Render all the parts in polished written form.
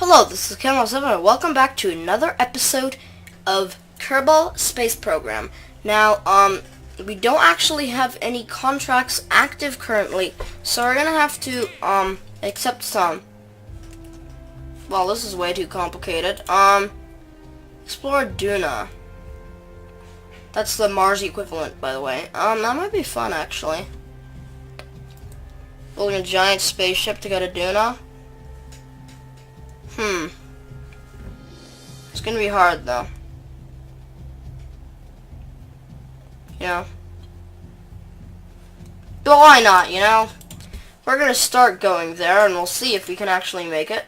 Hello, this is Kerbal and welcome back to another episode of Kerbal Space Program. Now, we don't actually have any contracts active currently, so we're gonna have to, accept some. Well, this is way too complicated. Explore Duna. That's the Mars equivalent, by the way. That might be fun, actually. Building a giant spaceship to go to Duna. It's gonna be hard, though. Yeah. But why not, you know? We're gonna start going there, and we'll see if we can actually make it.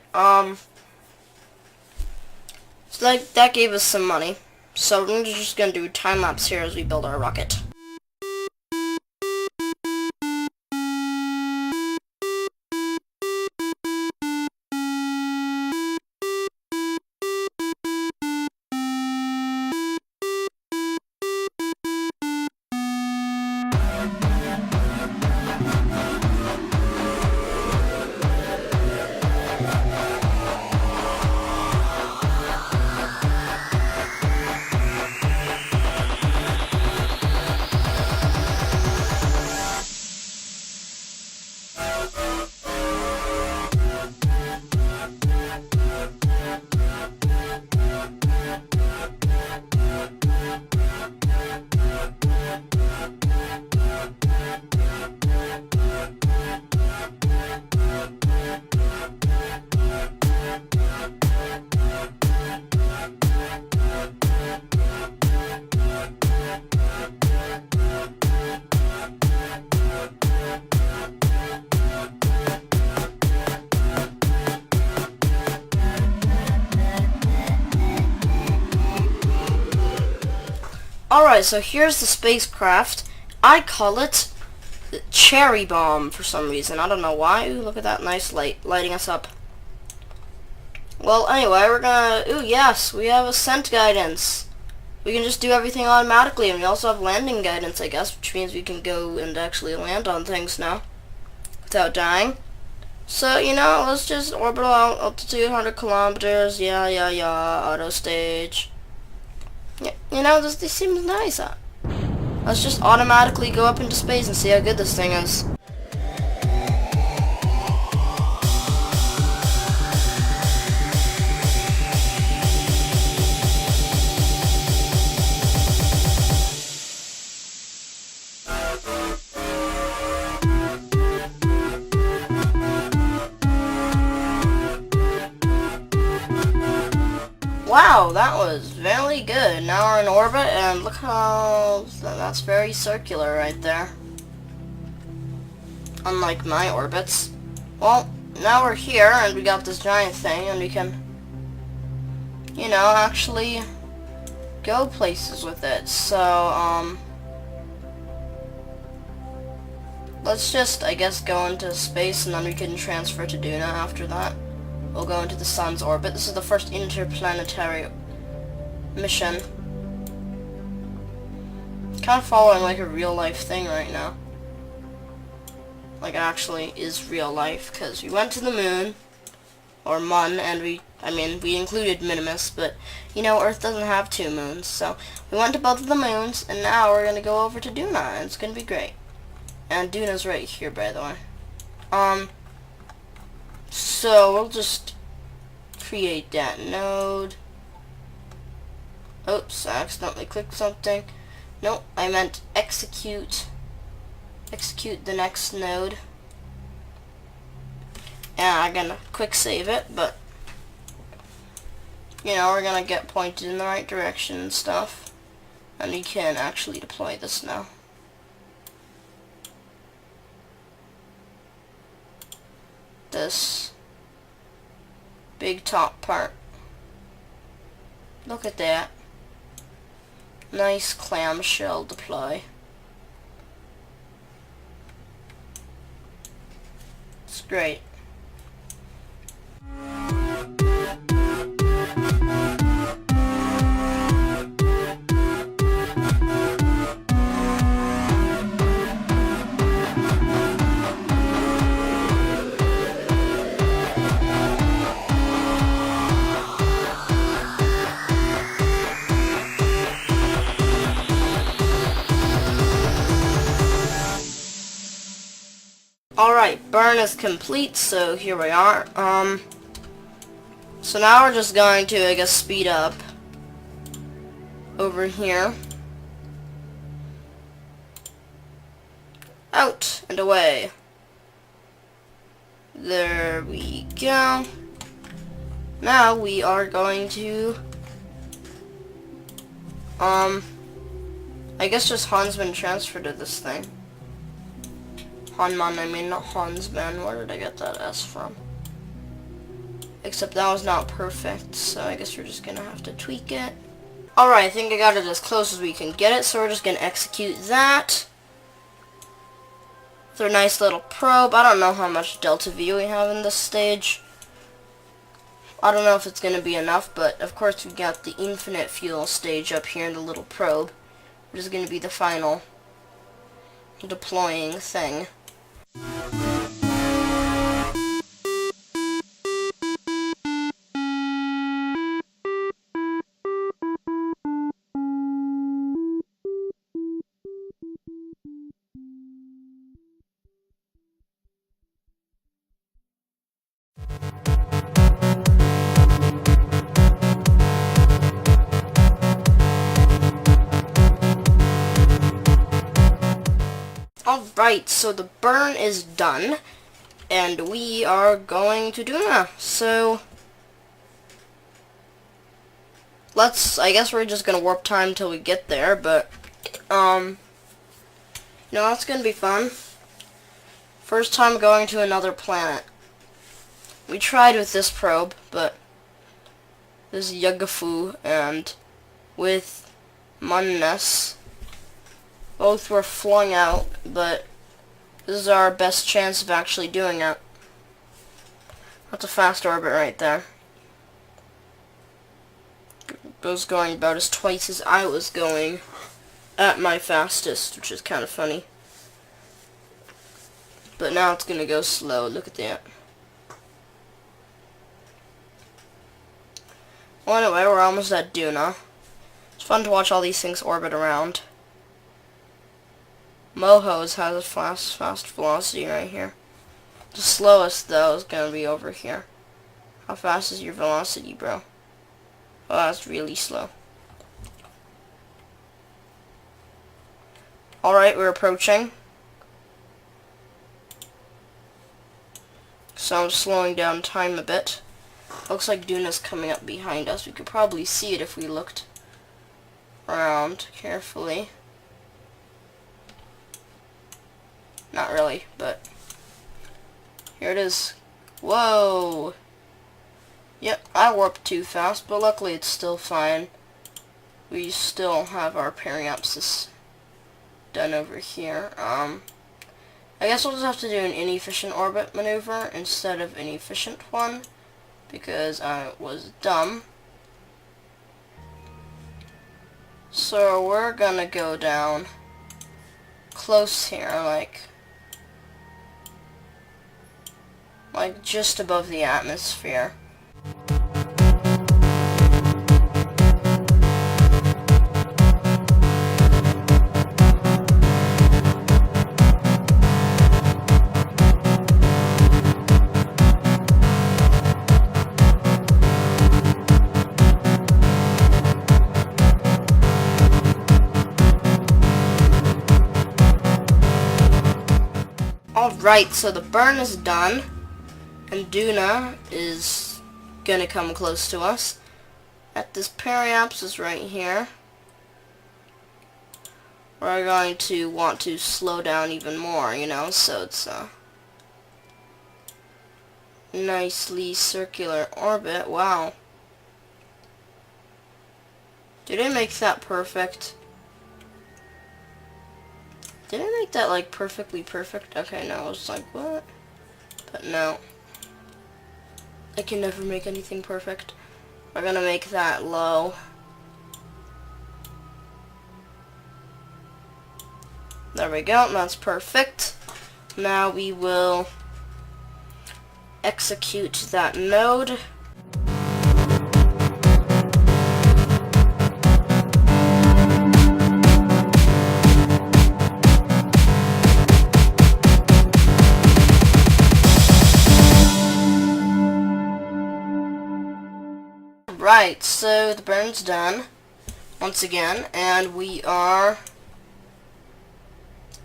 So that gave us some money. So we're just gonna do a time-lapse here as we build our rocket. Alright, so here's the spacecraft. I call it the Cherry Bomb for some reason. I don't know why. Ooh, look at that nice light lighting us up. Well, anyway, we're gonna... Ooh, yes, we have ascent guidance. We can just do everything automatically, and we also have landing guidance, I guess, which means we can go and actually land on things now without dying. So, you know, let's just orbital altitude 100 kilometers. Yeah, auto stage. Yeah, you know, this seems nice. Let's just automatically go up into space and see how good this thing is. Wow, that was very good. Now we're in orbit, and look how... that's very circular right there. Unlike my orbits. Well, now we're here, and we got this giant thing, and we can, you know, actually go places with it. So, let's just, I guess, go into space, and then we can transfer to Duna after that. We'll go into the sun's orbit. This is the first interplanetary mission. Kind of following like a real life thing right now. Like it actually is real life, because we went to the moon, or Mun, and we included Minimus, but you know, Earth doesn't have 2 moons, so we went to both of the moons, and now we're gonna go over to Duna, and it's gonna be great. And Duna's right here, by the way. So we'll just create that node. Oops, I accidentally clicked something. Nope, I meant execute. Execute the next node. And I'm gonna quick save it, but you know, we're gonna get pointed in the right direction and stuff. And we can actually deploy this now. This big top part. Look at that. Nice clamshell deploy. It's great. Alright, burn is complete, so here we are. So now we're just going to, I guess, speed up over here. Out and away. There we go. Now we are going to, I guess just Hansman transfer to this thing. Hanman, I mean, not Hansman. Where did I get that S from? Except that was not perfect, so I guess we're just gonna have to tweak it. Alright, I think I got it as close as we can get it, so we're just gonna execute that. With our nice little probe. I don't know how much Delta V we have in this stage. I don't know if it's gonna be enough, but of course we got the infinite fuel stage up here in the little probe, which is gonna be the final deploying thing. Alright, so the burn is done, and we are going to Duna. So, I guess we're just gonna warp time till we get there, but, you know, that's gonna be fun. First time going to another planet. We tried with this probe, but this Yagafu and with Munnes, both were flung out, but this is our best chance of actually doing it. That's a fast orbit right there. It was going about as twice as I was going at my fastest, which is kind of funny. But now it's gonna go slow. Look at that. Well, anyway, we're almost at Duna. It's fun to watch all these things orbit around. Mohos has a fast velocity right here. The slowest, though, is gonna be over here. How fast is your velocity, bro? Oh, that's really slow. Alright, we're approaching. So I'm slowing down time a bit. Looks like Duna's coming up behind us. We could probably see it if we looked around carefully. Not really, but here it is. Whoa! Yep, I warped too fast, but luckily it's still fine. We still have our periapsis done over here. I guess we'll just have to do an inefficient orbit maneuver instead of an efficient one, because I was dumb. So we're gonna go down close here, like just above the atmosphere. Alright, so the burn is done, and Duna is gonna come close to us. At this periapsis right here, we're going to want to slow down even more, you know, so it's a nicely circular orbit. Wow. Did I make that perfect? Did I make that, like, perfectly perfect? Okay, no, I was like, what? But no. I can never make anything perfect. We're gonna make that low. There we go, that's perfect. Now we will execute that node. Right, so the burn's done once again, and we are...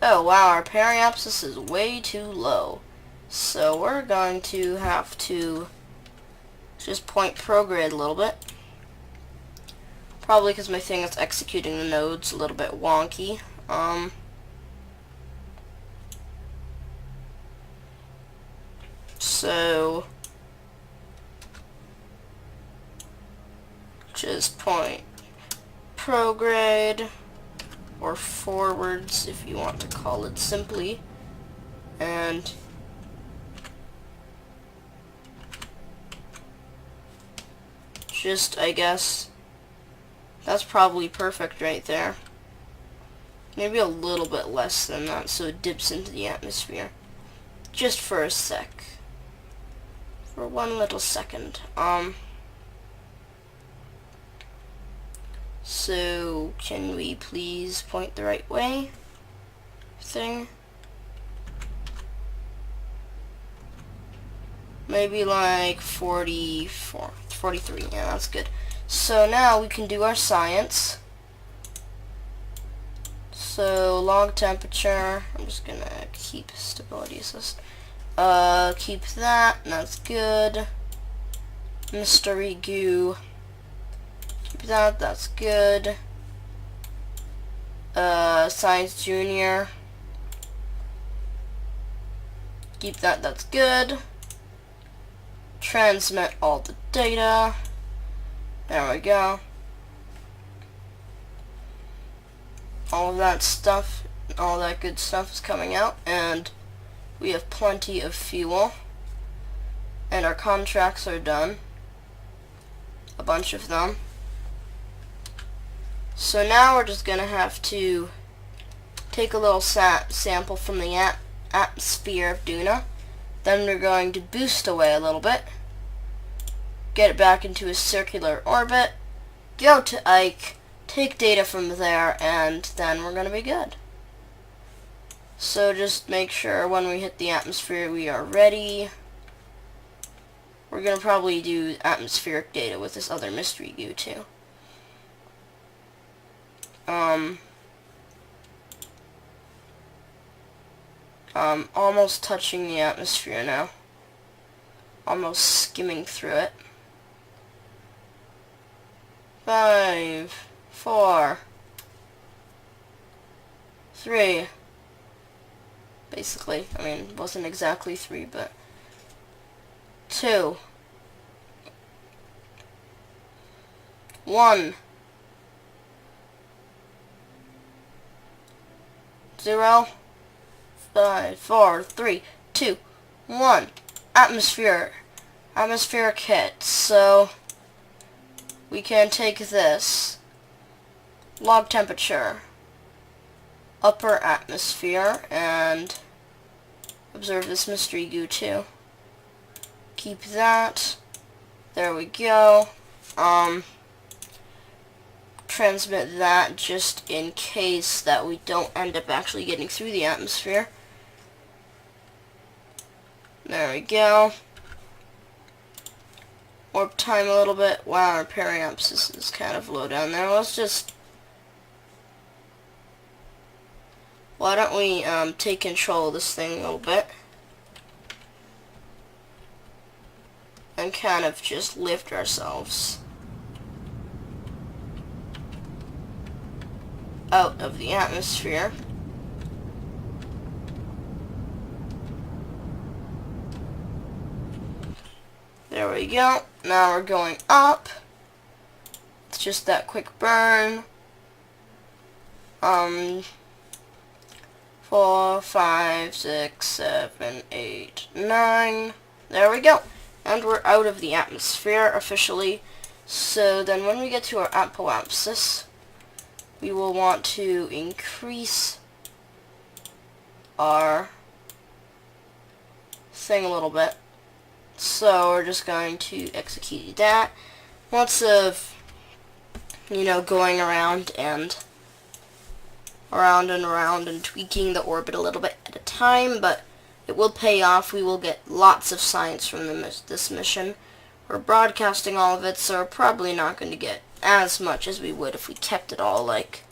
Oh wow, our periapsis is way too low. So we're going to have to just point prograde a little bit. Probably because my thing is executing the nodes a little bit wonky. So just point prograde, or forwards if you want to call it simply, and just, I guess, that's probably perfect right there. Maybe a little bit less than that so it dips into the atmosphere. Just for a sec. For one little second. So, can we please point the right way? Thing. Maybe like 44, 43, yeah, that's good. So now we can do our science. So, log temperature, I'm just gonna keep stability assist. Keep that, and that's good. Mystery goo. Keep that, that's good. Science junior. Keep that, that's good. Transmit all the data. There we go. All of that stuff, all that good stuff is coming out, and we have plenty of fuel. And our contracts are done. A bunch of them. So now we're just gonna have to take a little sample from the atmosphere of Duna. Then we're going to boost away a little bit, get it back into a circular orbit, go to Ike, take data from there, and then we're going to be good. So just make sure when we hit the atmosphere we are ready. We're going to probably do atmospheric data with this other mystery goo too. Almost touching the atmosphere now. Almost skimming through it. 5, 4, 3. Basically, I mean, it wasn't exactly 3, but 2, 1, 0. 5, 4, 3, 2, 1. Atmospheric hit. So we can take this. Log temperature. Upper atmosphere, and observe this mystery goo too. Keep that. There we go. Transmit that just in case that we don't end up actually getting through the atmosphere. There we go. Warp time a little bit. Wow, our periapsis is kind of low down there. Let's just... Why don't we take control of this thing a little bit. And kind of just lift ourselves out of the atmosphere. There we go. Now we're going up. It's just that quick burn. 4, 5, 6, 7, 8, 9. There we go. And we're out of the atmosphere officially. So then when we get to our apoapsis, we will want to increase our thing a little bit. So we're just going to execute that. Lots of, going around and tweaking the orbit a little bit at a time, but it will pay off. We will get lots of science from this mission. we're broadcasting all of it, so we're probably not going to get as much as we would if we kept it all, like,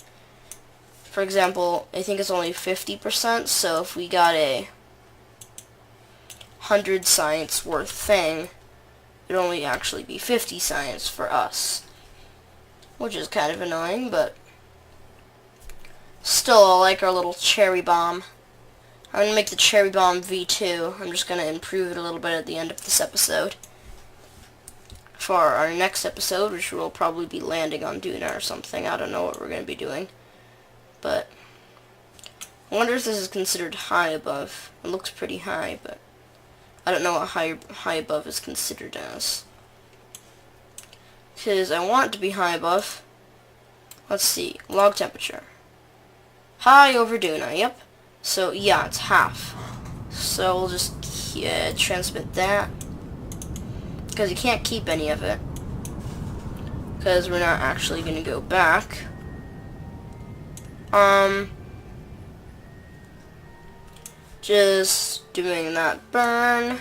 for example, I think it's only 50%, so if we got a 100 science worth thing, it'd only actually be 50 science for us, which is kind of annoying, but still, I like our little cherry bomb. I'm going to make the cherry bomb V2. I'm just going to improve it a little bit at the end of this episode. For our next episode, which will probably be landing on Duna or something. I don't know what we're going to be doing. But I wonder if this is considered high above. It looks pretty high, but I don't know what high above is considered as. Because I want it to be high above. Let's see. Log temperature. High over Duna, yep. So, yeah, it's half. So, we'll just transmit that. Because you can't keep any of it. Because we're not actually going to go back. Just doing that burn.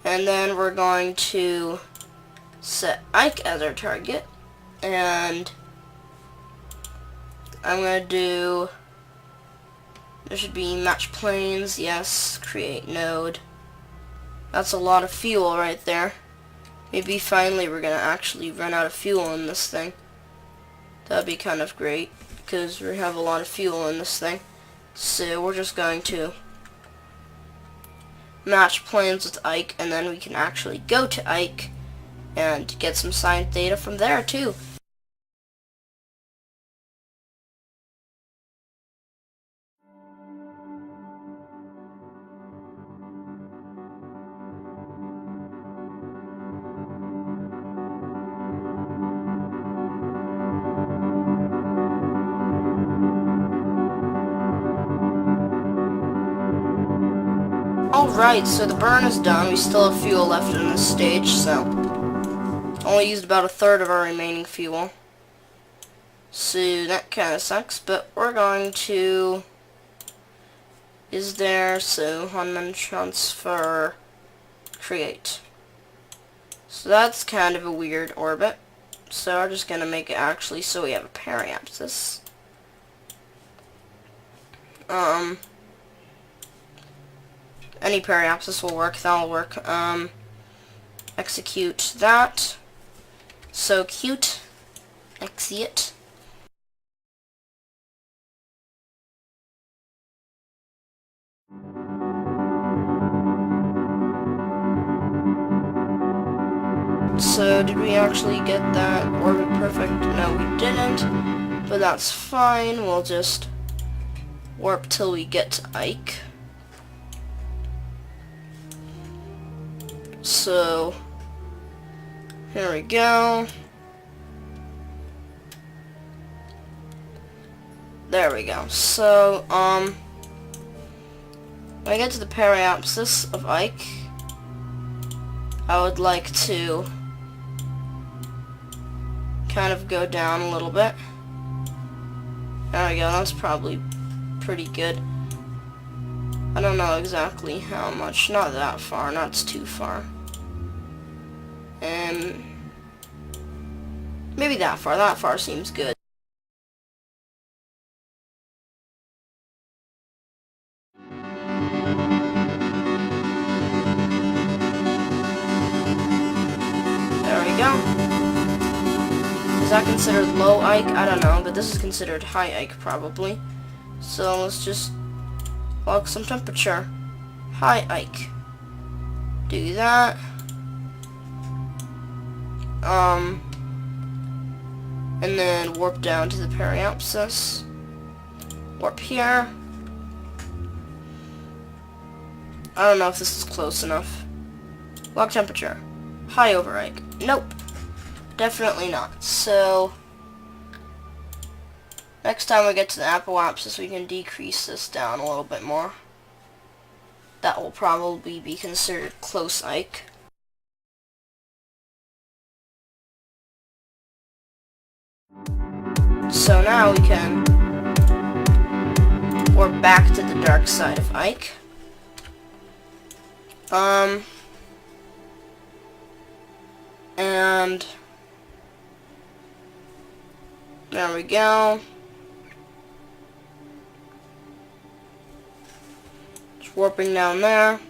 And then we're going to set Ike as our target. And I'm going to do, there should be match planes, yes, create node. That's a lot of fuel right there. Maybe finally we're going to actually run out of fuel in this thing. That'd be kind of great, because we have a lot of fuel in this thing. So we're just going to match planes with Ike, and then we can actually go to Ike and get some science data from there too. Alright, so the burn is done. We still have fuel left in this stage, so only used about a third of our remaining fuel. So that kind of sucks, but we're going to, so Hunman transfer, create. So that's kind of a weird orbit. So we're just going to make it actually so we have a periapsis. Any periapsis will work, that'll work. Execute that. So cute. Exit. So did we actually get that orbit perfect? No, we didn't. But that's fine. We'll just warp till we get to Ike. So, here we go. There we go. So, when I get to the periapsis of Ike, I would like to kind of go down a little bit. There we go. That's probably pretty good. I don't know exactly how much. Not that far. Not too far. Maybe that far. That far seems good. There we go. Is that considered low Ike? I don't know, but this is considered high Ike probably. So let's just log some temperature. High Ike. Do that. And then warp down to the periapsis. Warp here. I don't know if this is close enough. Log temperature. High over Ike. Nope. Definitely not. So, next time we get to the apoapsis, we can decrease this down a little bit more. That will probably be considered close Ike. So now we can warp back to the dark side of Ike. And there we go. Just warping down there.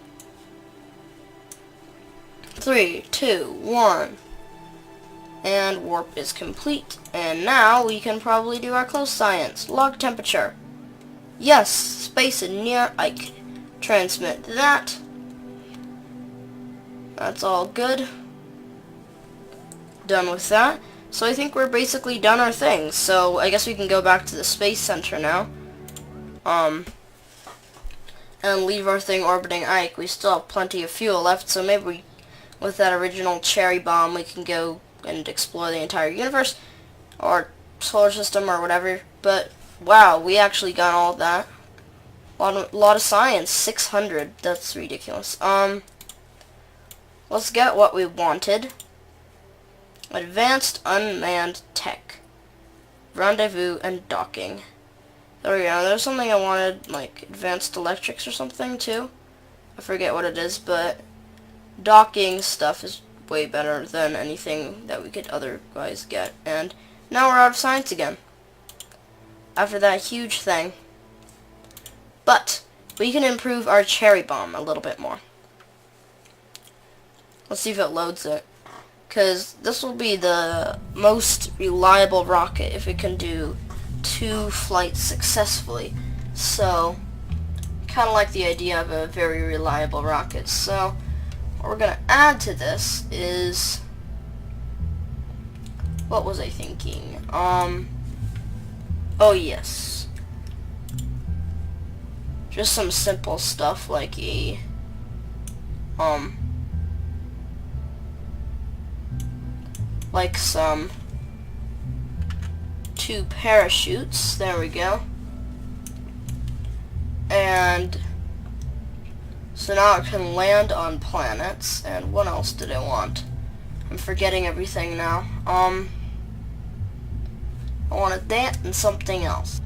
3, 2, 1. And warp is complete. And now we can probably do our close science. Log temperature. Yes, space is near Ike. Transmit that. That's all good. Done with that. So I think we're basically done our things. So I guess we can go back to the space center now. And leave our thing orbiting Ike. We still have plenty of fuel left, so maybe with that original cherry bomb we can go and explore the entire universe or solar system or whatever. But wow, we actually got all of that. A lot of science. 600. That's ridiculous. Let's get what we wanted. Advanced unmanned tech. Rendezvous and docking. There we go. There's something I wanted, like advanced electrics or something too. I forget what it is, but docking stuff is way better than anything that we could otherwise get. And now we're out of science again. After that huge thing. But we can improve our cherry bomb a little bit more. Let's see if it loads it. Because this will be the most reliable rocket if it can do 2 flights successfully. So, kind of like the idea of a very reliable rocket. So, what we're going to add to this is... What was I thinking? Oh yes. Just some simple stuff like a... like some 2 parachutes. There we go. And so now it can land on planets. And what else did I want? I'm forgetting everything now. I wanted that and something else.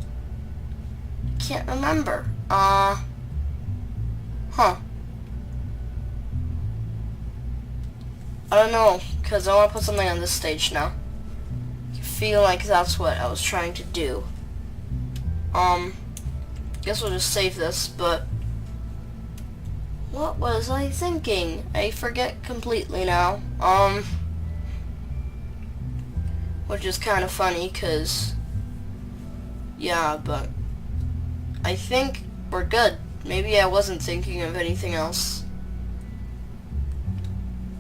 Can't remember. Huh. I don't know, because I want to put something on this stage now. I feel like that's what I was trying to do. Guess we'll just save this, but... What was I thinking? I forget completely now. Which is kind of funny, because... Yeah, but... I think we're good. Maybe I wasn't thinking of anything else.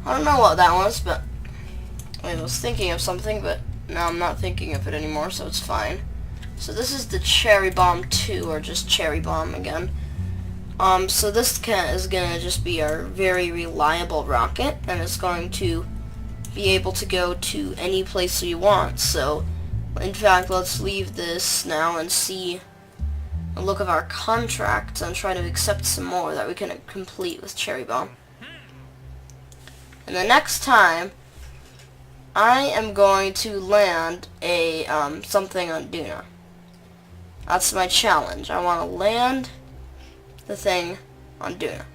I don't know what that was, but I was thinking of something, but now I'm not thinking of it anymore, so it's fine. So this is the Cherry Bomb 2, or just Cherry Bomb again. So this is going to just be our very reliable rocket, and it's going to be able to go to any place we want. So, in fact, let's leave this now and see a look of our contracts and try to accept some more that we can complete with Cherry Bomb. And the next time, I am going to land a something on Duna. That's my challenge. I want to land the thing on Duna.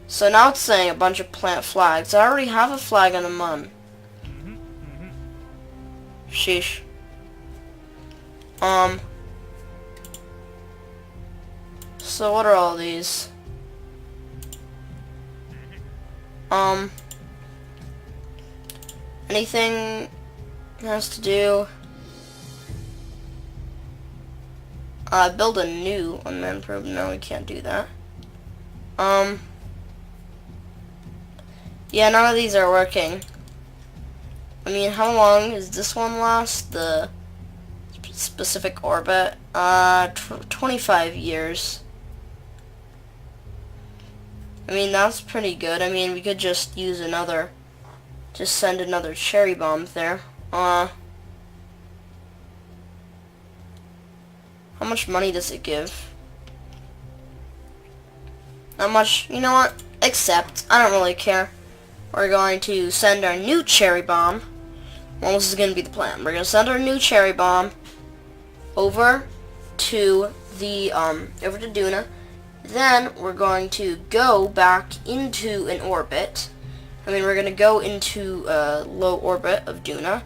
So now it's saying a bunch of plant flags. I already have a flag on the Mun. Sheesh. So what are all these? Anything has to do... build a new unmanned probe. No, we can't do that. Yeah, none of these are working. I mean, how long does this one last? The specific orbit? 25 years. I mean, that's pretty good. I mean, we could just use another... Just send another cherry bomb there. How much money does it give? Not much. You know what? Accept. I don't really care. We're going to send our new cherry bomb. Well, this is going to be the plan. We're going to send our new cherry bomb over to the over to Duna. Then we're going to go back into an orbit And then we're going to go into low orbit of Duna,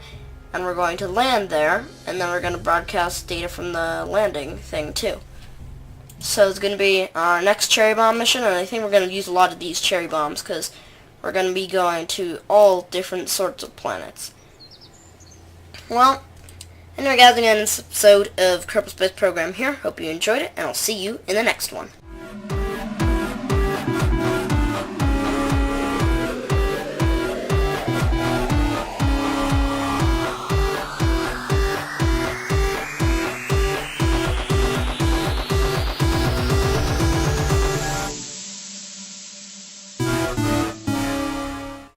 and we're going to land there, and then we're going to broadcast data from the landing thing too. So it's going to be our next cherry bomb mission, and I think we're going to use a lot of these cherry bombs because we're going to be going to all different sorts of planets. Well, anyway guys, I'm going to end this episode of Kerbal Space Program here. Hope you enjoyed it, and I'll see you in the next one.